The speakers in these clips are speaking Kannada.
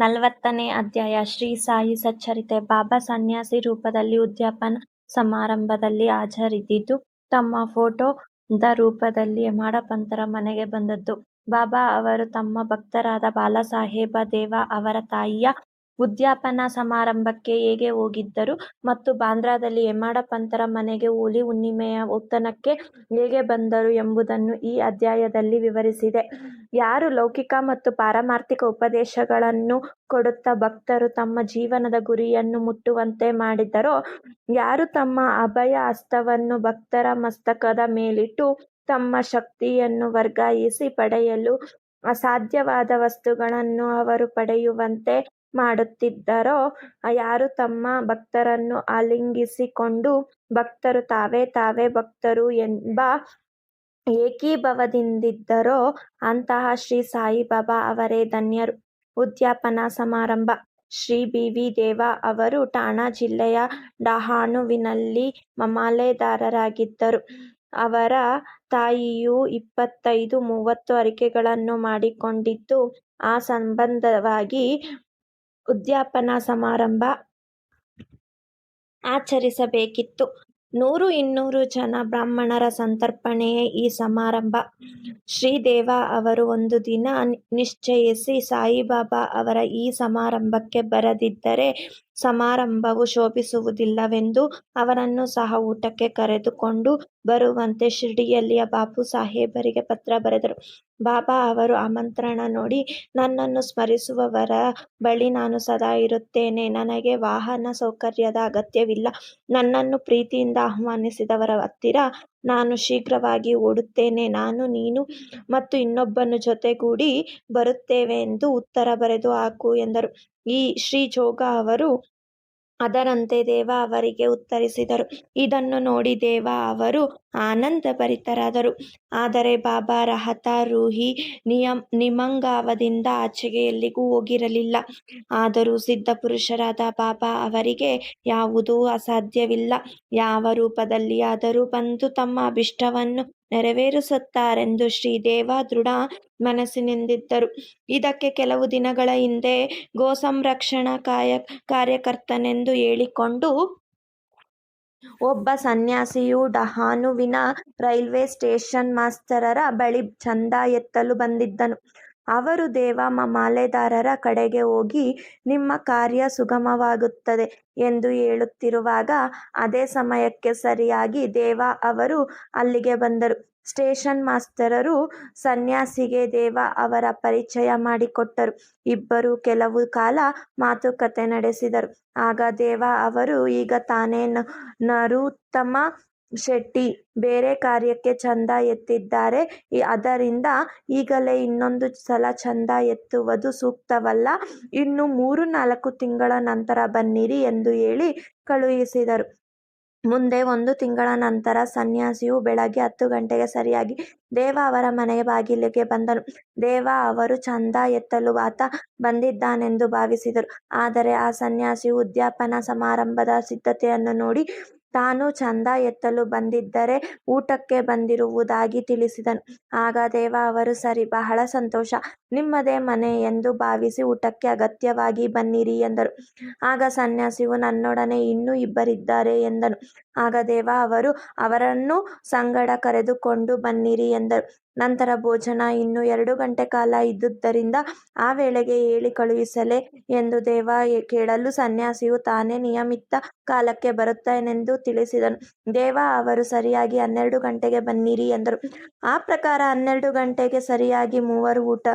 40ನೇ ಅಧ್ಯಾಯ ಶ್ರೀ ಸಾಯಿ ಸಚ್ಚರಿತೆ. ಬಾಬಾ ಸನ್ಯಾಸಿ ರೂಪದಲ್ಲಿ ಉದ್ಯಾಪನ ಸಮಾರಂಭದಲ್ಲಿ ಹಾಜರಿದ್ದು ತಮ್ಮ ಫೋಟೋದ ರೂಪದಲ್ಲಿ ಮಾಡಪಂತರ ಮನೆಗೆ ಬಂದದ್ದು. ಬಾಬಾ ಅವರು ತಮ್ಮ ಭಕ್ತರಾದ ಬಾಲಾಸಾಹೇಬ ದೇವ ಅವರ ತಾಯಿಯ ಉದ್ಯಾಪನಾ ಸಮಾರಂಭಕ್ಕೆ ಹೇಗೆ ಹೋಗಿದ್ದರು ಮತ್ತು ಬಾಂದ್ರಾದಲ್ಲಿ ಹೇಮಡಪಂತರ ಮನೆಗೆ ಹೋಳಿ ಹುಣ್ಣಿಮೆಯ ಔತಣಕ್ಕೆ ಹೇಗೆ ಬಂದರು ಎಂಬುದನ್ನು ಈ ಅಧ್ಯಾಯದಲ್ಲಿ ವಿವರಿಸಿದೆ. ಯಾರು ಲೌಕಿಕ ಮತ್ತು ಪಾರಮಾರ್ಥಿಕ ಉಪದೇಶಗಳನ್ನು ಕೊಡುತ್ತಾ ಭಕ್ತರು ತಮ್ಮ ಜೀವನದ ಗುರಿಯನ್ನು ಮುಟ್ಟುವಂತೆ ಮಾಡಿದರೋ, ಯಾರು ತಮ್ಮ ಅಭಯ ಹಸ್ತವನ್ನು ಭಕ್ತರ ಮಸ್ತಕದ ಮೇಲಿಟ್ಟು ತಮ್ಮ ಶಕ್ತಿಯನ್ನು ವರ್ಗಾಯಿಸಿ ಪಡೆಯಲು ಅಸಾಧ್ಯವಾದ ವಸ್ತುಗಳನ್ನು ಅವರು ಪಡೆಯುವಂತೆ ಮಾಡುತ್ತಿದ್ದರೋ, ಯಾರು ತಮ್ಮ ಭಕ್ತರನ್ನು ಆಲಿಂಗಿಸಿಕೊಂಡು ಭಕ್ತರು ತಾವೇ ಭಕ್ತರು ಎಂಬ ಏಕೀಭಾವದಿಂದಿದ್ದರೋ ಅಂತಹ ಶ್ರೀ ಸಾಯಿಬಾಬಾ ಅವರೇ ಧನ್ಯರು. ಉದ್ಯಾಪನಾ ಸಮಾರಂಭ. ಶ್ರೀ ಬಿ. ವಿ. ದೇವ ಅವರು ಠಾಣಾ ಜಿಲ್ಲೆಯ ಡಹಾಣುವಿನಲ್ಲಿ ಮಾಮಲೆದಾರರಾಗಿದ್ದರು. ಅವರ ತಾಯಿಯು 25-30 ಅರಿಕೆಗಳನ್ನು ಮಾಡಿಕೊಂಡಿದ್ದು, ಆ ಸಂಬಂಧವಾಗಿ ಉದ್ಯಾಪನಾ ಸಮಾರಂಭ ಆಚರಿಸಬೇಕಿತ್ತು. 100-200 ಜನ ಬ್ರಾಹ್ಮಣರ ಸಂತರ್ಪಣೆಯೇ ಈ ಸಮಾರಂಭ. ಶ್ರೀದೇವ ಅವರು ಒಂದು ದಿನ ನಿಶ್ಚಯಿಸಿ ಸಾಯಿಬಾಬಾ ಅವರ ಈ ಸಮಾರಂಭಕ್ಕೆ ಬರದಿದ್ದರೆ ಸಮಾರಂಭವು ಶೋಭಿಸುವುದಿಲ್ಲವೆಂದು ಅವರನ್ನು ಸಹ ಊಟಕ್ಕೆ ಕರೆದುಕೊಂಡು ಬರುವಂತೆ ಶಿರ್ಡಿಯಲ್ಲಿಯ ಬಾಪು ಸಾಹೇಬರಿಗೆ ಪತ್ರ ಬರೆದರು. ಬಾಬಾ ಅವರು ಆಮಂತ್ರಣ ನೋಡಿ, ನನ್ನನ್ನು ಸ್ಮರಿಸುವವರ ಬಳಿ ನಾನು ಸದಾ ಇರುತ್ತೇನೆ. ನನಗೆ ವಾಹನ ಸೌಕರ್ಯದ ಅಗತ್ಯವಿಲ್ಲ. ನನ್ನನ್ನು ಪ್ರೀತಿಯಿಂದ ಆಹ್ವಾನಿಸಿದವರ ಹತ್ತಿರ ನಾನು ಶೀಘ್ರವಾಗಿ ಓಡುತ್ತೇನೆ. ನಾನು, ನೀನು ಮತ್ತು ಇನ್ನೊಬ್ಬನು ಜೊತೆಗೂಡಿ ಬರುತ್ತೇವೆಂದು ಉತ್ತರ ಬರೆದು ಹಾಕು ಎಂದರು. ಶ್ರೀ ಜೋಗ ಅವರು ಅದರಂತೆ ದೇವ ಅವರಿಗೆ ಉತ್ತರಿಸಿದರು. ಇದನ್ನು ನೋಡಿ ದೇವ ಅವರು ಆನಂದಭರಿತರಾದರು. ಆದರೆ ಬಾಬಾ ರಹತ ರೂಹಿ ನಿಮಂಗಾವದಿಂದ ಆಚೆಗೆ ಎಲ್ಲಿಗೂ ಹೋಗಿರಲಿಲ್ಲ. ಆದರೂ ಸಿದ್ಧಪುರುಷರಾದ ಬಾಬಾ ಅವರಿಗೆ ಯಾವುದೂ ಅಸಾಧ್ಯವಿಲ್ಲ. ಯಾವ ರೂಪದಲ್ಲಿಯಾದರೂ ಬಂದು ತಮ್ಮ ಅಭಿಷ್ಟವನ್ನು ನೆರವೇರಿಸುತ್ತಾರೆಂದು ಶ್ರೀದೇವ ದೃಢ ಮನಸ್ಸಿನಿಂದಿದ್ದರು. ಇದಕ್ಕೆ ಕೆಲವು ದಿನಗಳ ಹಿಂದೆ ಗೋಸಂರಕ್ಷಣಾ ಕಾರ್ಯಕರ್ತನೆಂದು ಹೇಳಿಕೊಂಡು ಒಬ್ಬ ಸನ್ಯಾಸಿಯು ಡಹಾಣುವಿನ ರೈಲ್ವೆ ಸ್ಟೇಷನ್ ಮಾಸ್ತರರ ಬಳಿ ಚಂದಾ ಎತ್ತಲು ಬಂದಿದ್ದನು. ಅವರು ದೇವ ಮಾಮಲೆದಾರರ ಕಡೆಗೆ ಹೋಗಿ, ನಿಮ್ಮ ಕಾರ್ಯ ಸುಗಮವಾಗುತ್ತದೆ ಎಂದು ಹೇಳುತ್ತಿರುವಾಗ ಅದೇ ಸಮಯಕ್ಕೆ ಸರಿಯಾಗಿ ದೇವ ಅವರು ಅಲ್ಲಿಗೆ ಬಂದರು. ಸ್ಟೇಷನ್ ಮಾಸ್ತರರು ಸನ್ಯಾಸಿಗೆ ದೇವ ಅವರ ಪರಿಚಯ ಮಾಡಿಕೊಟ್ಟರು. ಇಬ್ಬರೂ ಕೆಲವು ಕಾಲ ಮಾತುಕತೆ ನಡೆಸಿದರು. ಆಗ ದೇವ ಅವರು, ಈಗ ತಾನೇ ನರೋತ್ತಮ ಶೆಟ್ಟಿ ಬೇರೆ ಕಾರ್ಯಕ್ಕೆ ಚಂದಾ ಎತ್ತಿದ್ದಾರೆ. ಅದರಿಂದ ಈಗಲೇ ಇನ್ನೊಂದು ಸಲ ಚಂದಾ ಎತ್ತುವುದು ಸೂಕ್ತವಲ್ಲ. ಇನ್ನು 3-4 ತಿಂಗಳ ನಂತರ ಬನ್ನಿರಿ ಎಂದು ಹೇಳಿ ಕಳುಹಿಸಿದರು. ಮುಂದೆ 1 ತಿಂಗಳ ನಂತರ ಸನ್ಯಾಸಿಯು ಬೆಳಗ್ಗೆ 10 ಗಂಟೆಗೆ ಸರಿಯಾಗಿ ದೇವ ಅವರ ಮನೆಯ ಬಾಗಿಲಿಗೆ ಬಂದನು. ದೇವ ಅವರು ಚಂದಾ ಎತ್ತಲು ಆತ ಬಂದಿದ್ದಾನೆಂದು ಭಾವಿಸಿದರು. ಆದರೆ ಆ ಸನ್ಯಾಸಿಯು ಉದ್ಯಾಪನಾ ಸಮಾರಂಭದ ಸಿದ್ಧತೆಯನ್ನು ನೋಡಿ ತಾನು ಚಂದಾ ಎತ್ತಲು ಬಂದಿದ್ದರೆ ಊಟಕ್ಕೆ ಬಂದಿರುವುದಾಗಿ ತಿಳಿಸಿದನು. ಆಗ ದೇವ ಅವರು, ಸರಿ, ಬಹಳ ಸಂತೋಷ, ನಿಮ್ಮದೇ ಮನೆ ಎಂದು ಭಾವಿಸಿ ಊಟಕ್ಕೆ ಅಗತ್ಯವಾಗಿ ಬನ್ನಿರಿ ಎಂದರು. ಆಗ ಸನ್ಯಾಸಿಯು, ನನ್ನೊಡನೆ ಇನ್ನೂ ಇಬ್ಬರಿದ್ದಾರೆ ಎಂದನು. ಆಗ ದೇವ ಅವರು, ಅವರನ್ನು ಸಂಗಡ ಕರೆದುಕೊಂಡು ಬನ್ನಿರಿ ಎಂದರು. ನಂತರ ಭೋಜನ ಇನ್ನೂ 2 ಗಂಟೆ ಕಾಲ ಇದ್ದುದರಿಂದ ಆ ವೇಳೆಗೆ ಹೇಳಿ ಕಳುಹಿಸಲೇ ಎಂದು ದೇವ ಕೇಳಲು ಸನ್ಯಾಸಿಯು ತಾನೇ ನಿಯಮಿತ ಕಾಲಕ್ಕೆ ಬರುತ್ತೇನೆಂದು ತಿಳಿಸಿದನು. ದೇವ ಅವರು ಸರಿಯಾಗಿ 12 ಗಂಟೆಗೆ ಬನ್ನಿರಿ ಎಂದರು. ಆ ಪ್ರಕಾರ 12 ಗಂಟೆಗೆ ಸರಿಯಾಗಿ ಮೂವರು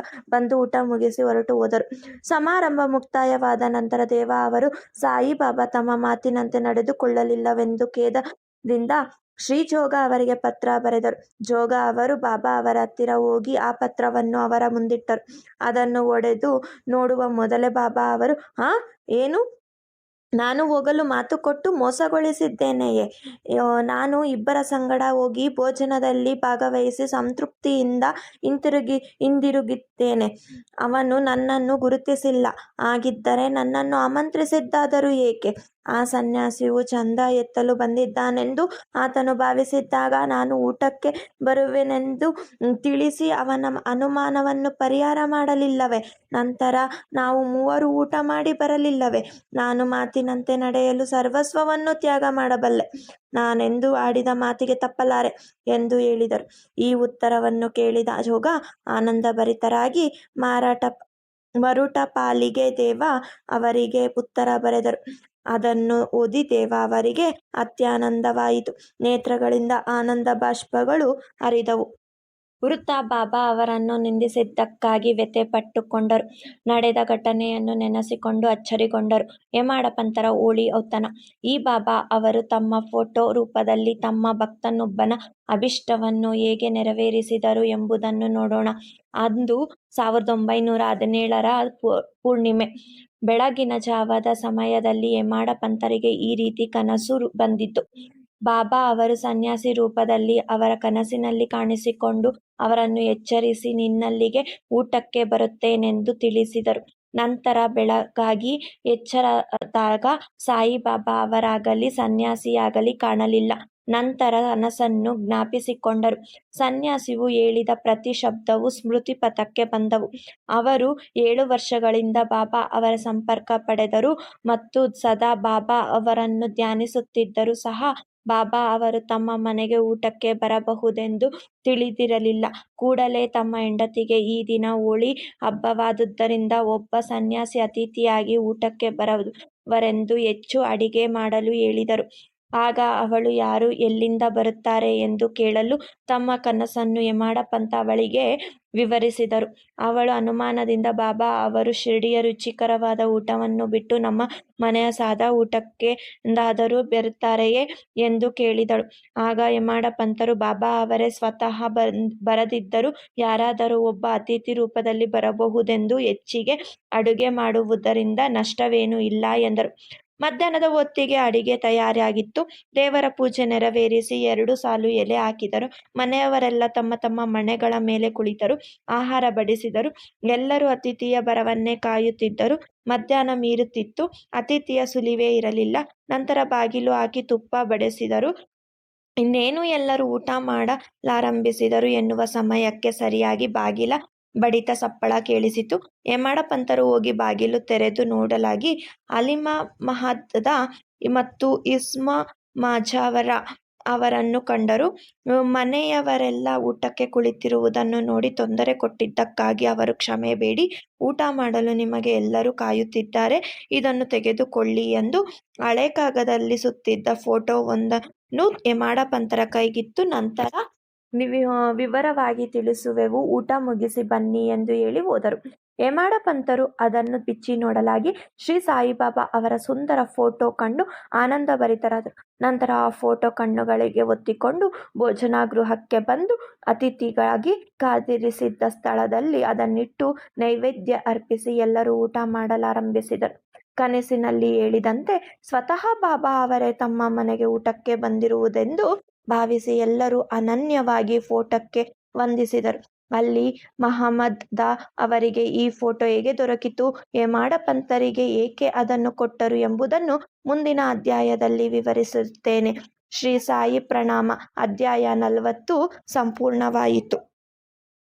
ಬಂದು ಊಟ ಮುಗಿಸಿ ಹೊರಟು ಹೋದರು. ಸಮಾರಂಭ ಮುಕ್ತಾಯವಾದ ನಂತರ ದೇವ ಅವರು ಸಾಯಿಬಾಬಾ ತಮ್ಮ ಮಾತಿನಂತೆ ನಡೆದುಕೊಳ್ಳಲಿಲ್ಲವೆಂದು ಖೇದದಿಂದ ಶ್ರೀ ಜೋಗ ಅವರಿಗೆ ಪತ್ರ ಬರೆದರು. ಜೋಗ ಅವರು ಬಾಬಾ ಅವರ ಹತ್ತಿರ ಹೋಗಿ ಆ ಪತ್ರವನ್ನು ಅವರ ಮುಂದಿಟ್ಟರು. ಅದನ್ನು ಒಡೆದು ನೋಡುವ ಮೊದಲೇ ಬಾಬಾ ಅವರು, ಏನು, ನಾನು ಹೋಗಲು ಮಾತು ಕೊಟ್ಟು ಮೋಸಗೊಳಿಸಿದ್ದೇನೆಯೇ? ನಾನು ಇಬ್ಬರ ಸಂಗಡ ಹೋಗಿ ಭೋಜನದಲ್ಲಿ ಭಾಗವಹಿಸಿ ಸಂತೃಪ್ತಿಯಿಂದ ಹಿಂದಿರುಗಿದ್ದೇನೆ. ಅವನು ನನ್ನನ್ನು ಗುರುತಿಸಿಲ್ಲ. ಹಾಗಿದ್ದರೆ ನನ್ನನ್ನು ಆಮಂತ್ರಿಸಿದ್ದಾದರೂ ಏಕೆ? ಆ ಸನ್ಯಾಸಿಯು ಚಂದ ಎತ್ತಲು ಬಂದಿದ್ದಾನೆಂದು ಆತನು ಭಾವಿಸಿದ್ದಾಗ ನಾನು ಊಟಕ್ಕೆ ಬರುವೆನೆಂದು ತಿಳಿಸಿ ಅವನ ಅನುಮಾನವನ್ನು ಪರಿಹಾರ ಮಾಡಲಿಲ್ಲವೇ? ನಂತರ ನಾವು ಮೂವರು ಊಟ ಮಾಡಿ ಬರಲಿಲ್ಲವೇ? ನಾನು ಮಾತಿನಂತೆ ನಡೆಯಲು ಸರ್ವಸ್ವವನ್ನು ತ್ಯಾಗ ಮಾಡಬಲ್ಲೆ. ನಾನೆಂದು ಆಡಿದ ಮಾತಿಗೆ ತಪ್ಪಲಾರೆ ಎಂದು ಹೇಳಿದರು. ಈ ಉತ್ತರವನ್ನು ಕೇಳಿದ ಜೋಗ ಆನಂದಭರಿತರಾಗಿ ಮರುಟಪಾಲಿಗೆ ದೇವ ಅವರಿಗೆ ಉತ್ತರ ಬರೆದರು. ಅದನ್ನು ಓದಿ ದೇವ ಅವರಿಗೆ ಅತ್ಯಾನಂದವಾಯಿತು. ನೇತ್ರಗಳಿಂದ ಆನಂದ ಬಾಷ್ಪಗಳು ಹರಿದವು. ವೃದ್ಧ ಬಾಬಾ ಅವರನ್ನು ನಿಂದಿಸಿದ್ದಕ್ಕಾಗಿ ವ್ಯಥೆಪಟ್ಟುಕೊಂಡರು. ನಡೆದ ಘಟನೆಯನ್ನು ನೆನೆಸಿಕೊಂಡು ಅಚ್ಚರಿಗೊಂಡರು. ಹೇಮಾಡ ಪಂತರ ಹೋಳಿ ಔತಣ. ಈ ಬಾಬಾ ಅವರು ತಮ್ಮ ಫೋಟೋ ರೂಪದಲ್ಲಿ ತಮ್ಮ ಭಕ್ತನೊಬ್ಬನ ಅಭಿಷ್ಟವನ್ನು ಹೇಗೆ ನೆರವೇರಿಸಿದರು ಎಂಬುದನ್ನು ನೋಡೋಣ. ಅಂದು 1917ರ ಪೂರ್ಣಿಮೆ. ಬೆಳಗಿನ ಜಾವದ ಸಮಯದಲ್ಲಿ ಹೇಮಾಡ ಪಂತರಿಗೆ ಈ ರೀತಿ ಕನಸು ಬಂದಿತು. ಬಾಬಾ ಅವರು ಸನ್ಯಾಸಿ ರೂಪದಲ್ಲಿ ಅವರ ಕನಸಿನಲ್ಲಿ ಕಾಣಿಸಿಕೊಂಡು ಅವರನ್ನು ಎಚ್ಚರಿಸಿ ನಿನ್ನಲ್ಲಿಗೆ ಊಟಕ್ಕೆ ಬರುತ್ತೇನೆಂದು ತಿಳಿಸಿದರು. ನಂತರ ಬೆಳಗಾಗಿ ಎಚ್ಚರದಾಗ ಸಾಯಿಬಾಬಾ ಅವರಾಗಲಿ ಸನ್ಯಾಸಿಯಾಗಲಿ ಕಾಣಲಿಲ್ಲ. ನಂತರ ಕನಸನ್ನು ಜ್ಞಾಪಿಸಿಕೊಂಡರು. ಸನ್ಯಾಸಿಯು ಹೇಳಿದ ಪ್ರತಿ ಶಬ್ದವೂ ಸ್ಮೃತಿಪಥಕ್ಕೆ ಬಂದವು. ಅವರು 7 ವರ್ಷಗಳಿಂದ ಬಾಬಾ ಅವರ ಸಂಪರ್ಕ ಪಡೆದರು ಮತ್ತು ಸದಾ ಬಾಬಾ ಅವರನ್ನು ಧ್ಯಾನಿಸುತ್ತಿದ್ದರೂ ಸಹ ಬಾಬಾ ಅವರು ತಮ್ಮ ಮನೆಗೆ ಊಟಕ್ಕೆ ಬರಬಹುದೆಂದು ತಿಳಿದಿರಲಿಲ್ಲ. ಕೂಡಲೇ ತಮ್ಮ ಹೆಂಡತಿಗೆ ಈ ದಿನ ಹೋಳಿ ಹಬ್ಬವಾದುದರಿಂದ ಒಬ್ಬ ಸನ್ಯಾಸಿ ಅತಿಥಿಯಾಗಿ ಊಟಕ್ಕೆ ಬರುವರೆಂದು ಹೆಚ್ಚು ಅಡಿಗೆ ಮಾಡಲು ಹೇಳಿದರು. ಆಗ ಅವಳು ಯಾರು, ಎಲ್ಲಿಂದ ಬರುತ್ತಾರೆ ಎಂದು ಕೇಳಲು ತಮ್ಮ ಕನಸನ್ನು ಹೇಮಾಡ ಪಂತ ಅವಳಿಗೆ ವಿವರಿಸಿದರು. ಅವಳು ಅನುಮಾನದಿಂದ ಬಾಬಾ ಅವರು ಶಿರ್ಡಿಯ ರುಚಿಕರವಾದ ಊಟವನ್ನು ಬಿಟ್ಟು ನಮ್ಮ ಮನೆಯ ಸಾದಾ ಊಟಕ್ಕೆ ಎಂದಾದರೂ ಬರುತ್ತಾರೆಯೇ ಎಂದು ಕೇಳಿದಳು. ಆಗ ಹೇಮಾಡ ಪಂತರು ಬಾಬಾ ಅವರೇ ಸ್ವತಃ ಬರದಿದ್ದರೂ ಯಾರಾದರೂ ಒಬ್ಬ ಅತಿಥಿ ರೂಪದಲ್ಲಿ ಬರಬಹುದೆಂದು ಹೆಚ್ಚಿಗೆ ಅಡುಗೆ ಮಾಡುವುದರಿಂದ ನಷ್ಟವೇನೂ ಇಲ್ಲ ಎಂದರು. ಮಧ್ಯಾಹ್ನದ ಹೊತ್ತಿಗೆ ಅಡಿಗೆ ತಯಾರಾಗಿತ್ತು. ದೇವರ ಪೂಜೆ ನೆರವೇರಿಸಿ 2 ಸಾಲು ಎಲೆ ಹಾಕಿದರು. ಮನೆಯವರೆಲ್ಲ ತಮ್ಮ ತಮ್ಮ ಮಣೆಗಳ ಮೇಲೆ ಕುಳಿತರು. ಆಹಾರ ಬಡಿಸಿದರು. ಎಲ್ಲರೂ ಅತಿಥಿಯ ಬರವನ್ನೇ ಕಾಯುತ್ತಿದ್ದರು. ಮಧ್ಯಾಹ್ನ ಮೀರುತ್ತಿತ್ತು. ಅತಿಥಿಯ ಸುಳಿವೇ ಇರಲಿಲ್ಲ. ನಂತರ ಬಾಗಿಲು ಹಾಕಿ ತುಪ್ಪ ಬಡಿಸಿದರು. ಇನ್ನೇನು ಎಲ್ಲರೂ ಊಟ ಮಾಡಲಾರಂಭಿಸಿದರು ಎನ್ನುವ ಸಮಯಕ್ಕೆ ಸರಿಯಾಗಿ ಬಾಗಿಲ ಬಡಿತ ಸಪ್ಪಳ ಕೇಳಿಸಿತು. ಹೇಮಾಡ ಪಂತರು ಹೋಗಿ ಬಾಗಿಲು ತೆರೆದು ನೋಡಲಾಗಿ ಹಲೀಮಾ ಮಹದ ಮತ್ತು ಇಸ್ಮಾ ಮಾಜಾವರ ಅವರನ್ನು ಕಂಡರು. ಮನೆಯವರೆಲ್ಲ ಊಟಕ್ಕೆ ಕುಳಿತಿರುವುದನ್ನು ನೋಡಿ ತೊಂದರೆ ಕೊಟ್ಟಿದ್ದಕ್ಕಾಗಿ ಅವರು ಕ್ಷಮೆ ಬೇಡಿ ಊಟ ಮಾಡಲು ನಿಮಗೆ ಎಲ್ಲರೂ ಕಾಯುತ್ತಿದ್ದಾರೆ, ಇದನ್ನು ತೆಗೆದುಕೊಳ್ಳಿ ಎಂದು ಹಳೆ ಕಾಗದದಲ್ಲಿ ಸುತ್ತಿದ್ದ ಫೋಟೋವೊಂದನ್ನು ಹೇಮಾಡ ಪಂತರ ಕೈಗಿತ್ತು. ನಂತರ ವಿವರವಾಗಿ ತಿಳಿಸುವೆವು, ಊಟ ಮುಗಿಸಿ ಬನ್ನಿ ಎಂದು ಹೇಳಿ ಹೋದರು. ಹೇಮಾಡ ಪಂತರು ಅದನ್ನು ಬಿಚ್ಚಿ ನೋಡಲಾಗಿ ಶ್ರೀ ಸಾಯಿಬಾಬಾ ಅವರ ಸುಂದರ ಫೋಟೋ ಕಂಡು ಆನಂದಭರಿತರಾದರು. ನಂತರ ಆ ಫೋಟೋ ಕಣ್ಣುಗಳಿಗೆ ಒತ್ತಿಕೊಂಡು ಭೋಜನಗೃಹಕ್ಕೆ ಬಂದು ಅತಿಥಿಗಾಗಿ ಕಾದಿರಿಸಿದ್ದ ಸ್ಥಳದಲ್ಲಿ ಅದನ್ನಿಟ್ಟು ನೈವೇದ್ಯ ಅರ್ಪಿಸಿ ಎಲ್ಲರೂ ಊಟ ಮಾಡಲಾರಂಭಿಸಿದರು. ಕನಸಿನಲ್ಲಿ ಹೇಳಿದಂತೆ ಸ್ವತಃ ಬಾಬಾ ಅವರೇ ತಮ್ಮ ಮನೆಗೆ ಊಟಕ್ಕೆ ಬಂದಿರುವುದೆಂದು ಭಾವಿಸಿ ಎಲ್ಲರೂ ಅನನ್ಯವಾಗಿ ಫೋಟೋಕ್ಕೆ ವಂದಿಸಿದರು. ಅಲ್ಲಿ ಮಹಮ್ಮದ ಅವರಿಗೆ ಈ ಫೋಟೋ ಹೇಗೆ ದೊರಕಿತು, ಹೇಮಾಡ ಪಂತರಿಗೆ ಏಕೆ ಅದನ್ನು ಕೊಟ್ಟರು ಎಂಬುದನ್ನು ಮುಂದಿನ ಅಧ್ಯಾಯದಲ್ಲಿ ವಿವರಿಸುತ್ತೇನೆ. ಶ್ರೀ ಸಾಯಿ ಪ್ರಣಾಮ. ಅಧ್ಯಾಯ 40 ಸಂಪೂರ್ಣವಾಯಿತು.